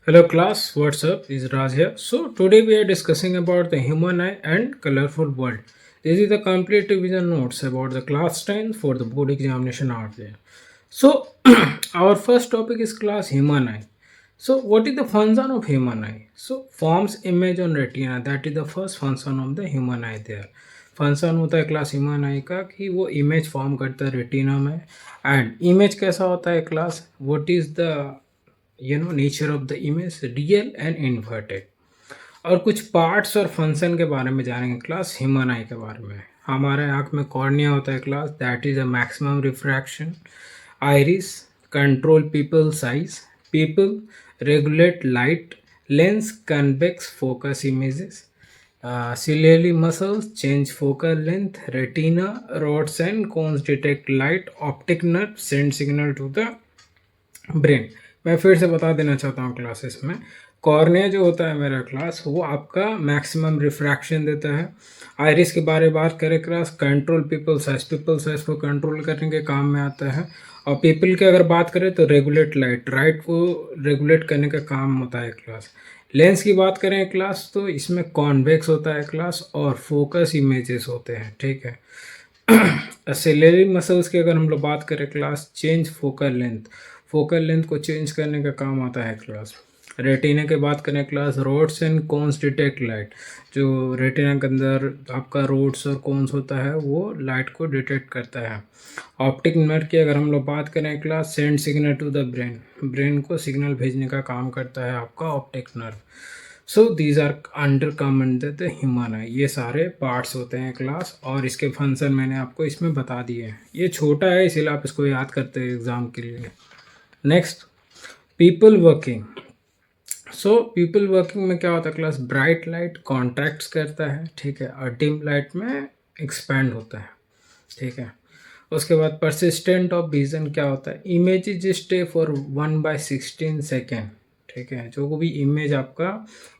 Hello class, what's up? This is Raj here. So today we are discussing about the human eye and colorful world. This is the complete revision notes about the class 10 for the board examination out there. So our first topic is class human eye. So what is the function of human eye? So forms image on retina, that is the first function of the human eye there. Function होता है class human आई का कि वो image form करता है retina में and image कैसा होता है class what is the nature of the image real and inverted और कुछ पार्ट्स और फंक्शन के बारे में जानेंगे क्लास ह्यूमन आई के बारे में। हमारे आँख में कॉर्निया होता है class, that is a maximum refraction. Iris control people size, people regulate light, lens convex focus images, ciliary muscles change focal length, retina rods and cones detect light, optic nerve send signal to the brain. मैं फिर से बता देना चाहता हूँ classes में, cornea जो होता है मेरा क्लास वो आपका मैक्सिमम रिफ्रैक्शन देता है। आइरिस के बारे में बात करें क्लास, कंट्रोल पीपल साइज को कंट्रोल करने के काम में आता है। और पीपल की अगर बात करें तो रेगुलेट लाइट को रेगुलेट करने का काम होता है क्लास। लेंस की बात करें क्लास तो इसमें कॉन्वेक्स होता है क्लास और फोकस इमेजेस होते हैं, ठीक है। सिलेरी मसल्स की अगर हम लोग बात करें क्लास, चेंज फोकल लेंथ को चेंज करने का काम आता है क्लास। रेटिना के बात करें class, rods and cones detect light, जो रेटिना के अंदर आपका रोड्स और कोन्स होता है वो लाइट को डिटेक्ट करता है। ऑप्टिक नर्व की अगर हम लोग बात करें class, send signal to the brain को सिग्नल भेजने का काम करता है आपका optic nerve. So these are under commented the human eye. ये सारे पार्ट्स होते हैं क्लास और इसके फंक्शन मैंने आपको इसमें बता दिए हैं। ये छोटा है इसीलिए आप इसको याद करते हैं एग्जाम के लिए। Next, people working. So people working में क्या होता है क्लास, ब्राइट लाइट कॉन्ट्रैक्ट्स करता है, ठीक है, और डिम लाइट में एक्सपैंड होता है, ठीक है। उसके बाद परसिस्टेंट ऑफ विजन क्या होता है, इमेज स्टे फॉर 1/16 सेकेंड, ठीक है। जो भी इमेज आपका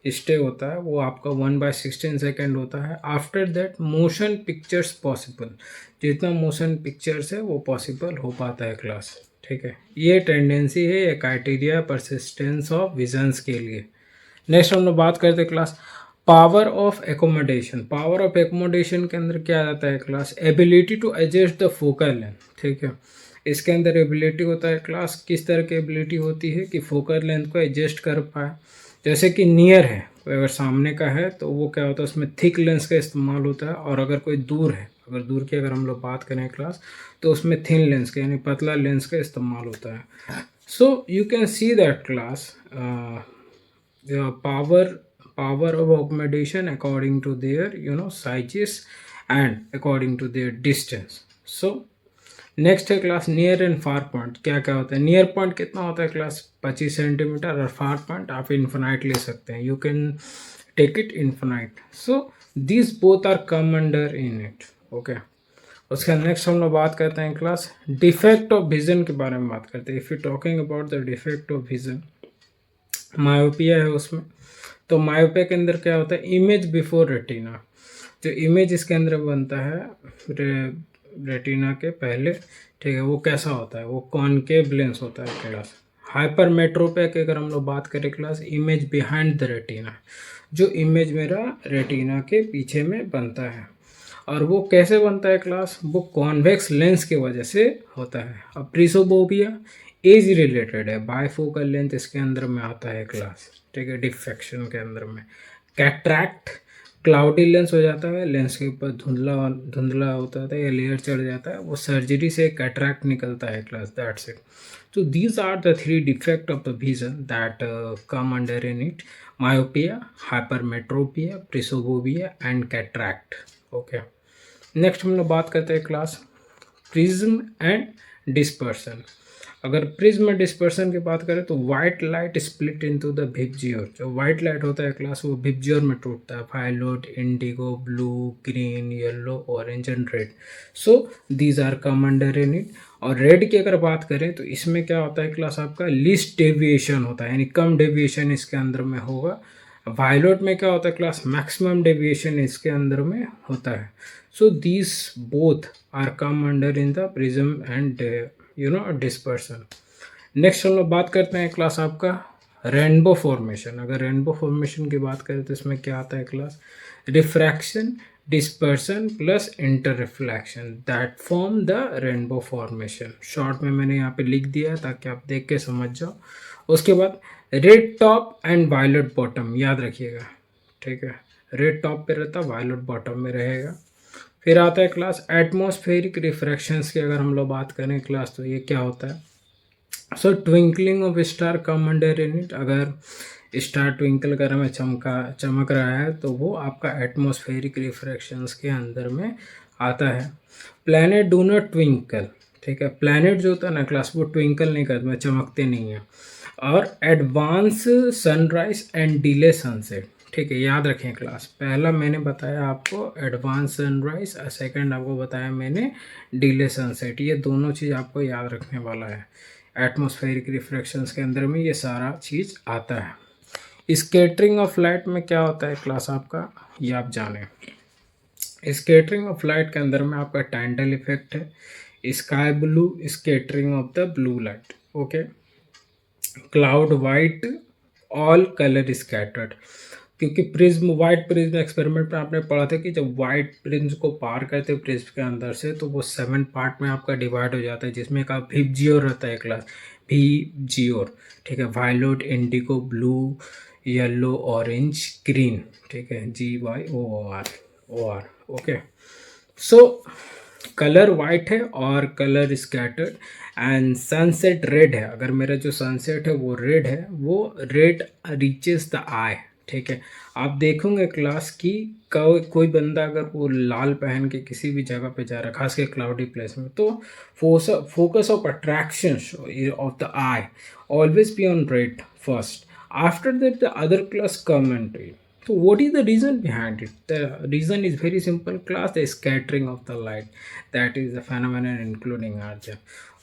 स्टे होता है वो आपका 1/16 सेकेंड होता है। After that motion pictures possible, जितना मोशन पिक्चर्स है वो पॉसिबल हो पाता है क्लास, ठीक है। ये टेंडेंसी है, ये क्राइटेरिया परसिस्टेंस ऑफ विजन्स के लिए। नेक्स्ट हम लोग बात करते हैं class power of accommodation. Power of accommodation के अंदर क्या आ जाता है class, ability to adjust the focal length, ठीक है। इसके अंदर एबिलिटी होता है क्लास, किस तरह की एबिलिटी होती है कि फोकल लेंथ को एडजस्ट कर पाए। जैसे कि नियर है, कोई अगर सामने का है तो वो क्या होता है उसमें थिक लेंस का इस्तेमाल होता है, और अगर कोई दूर है, अगर दूर की अगर हम लोग बात करें क्लास तो उसमें थिन लेंस का यानी पतला लेंस का इस्तेमाल होता है। So you can see that class power of accommodation according to their sizes and according to their distance. So next है class near and far point. क्या क्या होता है, नियर पॉइंट कितना होता है क्लास 25 सेंटीमीटर, और फार पॉइंट आप इन्फिनाइट ले सकते हैं, you can take it infinite. So this both are come under in it, okay. उसके नेक्स्ट हम लोग बात करते हैं क्लास डिफेक्ट ऑफ विजन के बारे में बात करते हैं। If you talking about the defect of vision, myopia है उसमें, तो मायोपिया के अंदर क्या होता है, इमेज बिफोर रेटिना। जो इमेज इसके अंदर बनता है रेटिना के पहले, ठीक है, वो कैसा होता है, वो कॉनकेव लेंस होता है क्लास। हाइपरमेट्रोपिया की अगर हम लोग बात करें class, image behind the retina, जो इमेज मेरा रेटिना के पीछे में बनता है, और वो कैसे बनता है क्लास, वो कॉन्वेक्स लेंस की वजह से होता है। अब प्रिसोबोपिया एज रिलेटेड है, बायफोकल लेंथ इसके अंदर में आता है क्लास, ठीक है, डिफ्रैक्शन के अंदर में। कैट्रैक्ट क्लाउडी लेंस हो जाता है, लेंस के ऊपर धुंधला धुंधला होता है या लेयर चढ़ जाता है, वो सर्जरी से कैट्रैक्ट निकलता है class, that's it. So these are the three defects of the vision that come under in it: myopia, hypermetropia, presbyopia and cataract. Okay. Next हम लोग बात करते हैं क्लास प्रिज्म एंड डिस्पर्सन। अगर प्रिज्म डिस्पर्सन की बात करें तो white light split into the VIBGYOR. जो वाइट लाइट होता है क्लास वो विबजियोर में टूटता है, violet, indigo, blue, green, yellow, orange and red. So these are come under in it. और रेड की अगर बात करें तो इसमें क्या होता है क्लास, आपका लीस्ट डेविएशन होता है, यानी कम डेविएशन इसके अंदर में होगा। वायलेट में क्या होता है क्लास, मैक्सिमम डेविएशन इसके अंदर में होता है। So these both are come under in the prism and dispersion. Next हम लोग बात करते हैं क्लास आपका रेनबो फॉर्मेशन, अगर रेनबो फॉर्मेशन की बात करें तो इसमें क्या आता है class, refraction, dispersion plus inter reflection that form the rainbow formation. Short में मैंने यहाँ पे लिख दिया है ताकि आप देख के समझ जाओ। उसके बाद red top and violet bottom, याद रखिएगा, ठीक है, रेड टॉप पे रहता, वायलेट बॉटम में रहेगा। फिर आता है क्लास एटमॉस्फेरिक रिफ्रैक्शंस की, अगर हम लोग बात करें क्लास तो ये क्या होता है। So twinkling of star come under in it, अगर स्टार ट्विंकल कर में चमक रहा है तो वो आपका एटमॉस्फेरिक रिफ्रैक्शंस के अंदर में आता है। प्लैनेट डू नॉट ट्विंकल, ठीक है, प्लैनेट जो होता है ना क्लास वो ट्विंकल नहीं करते, चमकते नहीं हैं। और advance sunrise and delay sunset, ठीक है, याद रखें क्लास, पहला मैंने बताया आपको एडवांस सनराइज और सेकंड आपको बताया मैंने डिले सनसेट, ये दोनों चीज़ आपको याद रखने वाला है। एटमॉस्फेरिक रिफ्रैक्शंस के अंदर में ये सारा चीज़ आता है। स्कैटरिंग ऑफ लाइट में क्या होता है क्लास आपका, ये आप जाने। स्कैटरिंग ऑफ लाइट के अंदर में आपका टाइंडल इफेक्ट है, sky blue scattering of the blue light, okay, cloud white all colour scattered, क्योंकि प्रिज्म, वाइट प्रिज्म एक्सपेरिमेंट में आपने पढ़ा था कि जब वाइट प्रिज्म को पार करते हैं प्रिज्म के अंदर से तो वो 7 पार्ट में आपका डिवाइड हो जाता है, जिसमें का भिपजियोर रहता है क्लास, भिपजियोर, ठीक है, violet, indigo, blue, yellow, orange, green, ठीक है, GYOR, okay. So colour white है और colour scattered and sunset red है, अगर मेरा जो सनसेट है वो रेड है, वो रेड रीचेस द आई, ठीक है। आप देखोगे क्लास की कोई बंदा अगर वो लाल पहन के किसी भी जगह पे जा रहा है, खास कर क्लाउडी प्लेस में, तो focus of attraction of the I always be on red first, after that the other class come and read. So what is the reason behind it? The reason is very simple class, the scattering of the light, that is the phenomenon including RGB.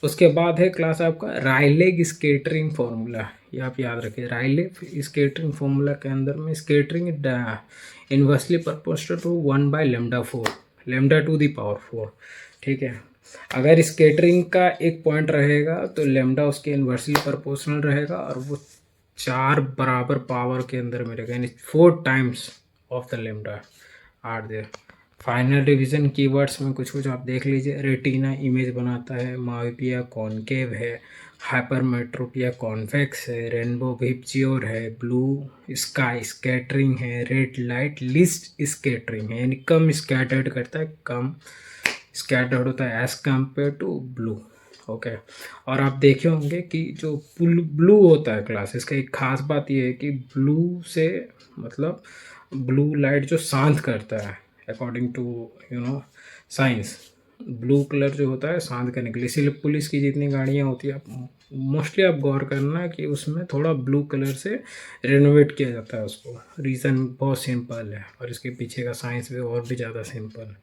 उसके बाद है class आपका राइलेग scattering formula, ये आप याद रखिए। राइलेग scattering formula के अंदर में स्केटरिंग इन्वर्सली प्रोपोर्शनल टू 1/λ4, λ⁴, ठीक है। अगर स्केटरिंग का एक पॉइंट रहेगा तो लेमडा उसके इन्वर्सली प्रोपोर्शनल रहेगा और वो 4 बराबर पावर के अंदर में रहेगा, यानी 4 times of the lambda are there. Final revision keywords में कुछ आप देख लीजिए। रेटिना इमेज बनाता है, मायोपिया कॉनकेव है, हाइपरमेट्रोपिया कॉन्वेक्स है, रेनबो भिपजियोर है, ब्लू स्काई स्कैटरिंग है, रेड लाइट लिस्ट स्कैटरिंग है, यानी कम स्कैटर्ड करता है, कम स्कैटर्ड होता है as compare to blue, okay. और आप देखे होंगे कि जो ब्लू होता है क्लास, इसका एक खास बात ये है कि ब्लू से मतलब ब्लू लाइट जो शांत करता है according to science, blue colour जो होता है शांत करने के लिए, इसीलिए पुलिस की जितनी गाड़ियाँ होती है मोस्टली आप गौर करना कि उसमें थोड़ा ब्लू कलर से रेनोवेट किया जाता है उसको। रीज़न बहुत सिंपल है और इसके पीछे का साइंस भी और भी ज़्यादा सिंपल है।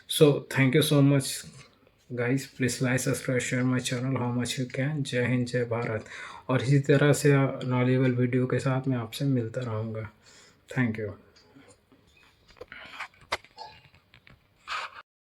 So thank you so much guys, please like subscribe share my channel how much you can. जय हिंद, जय भारत। और इसी तरह से नॉलेजेबल वीडियो के साथ मैं आपसे मिलता रहूँगा। Thank you.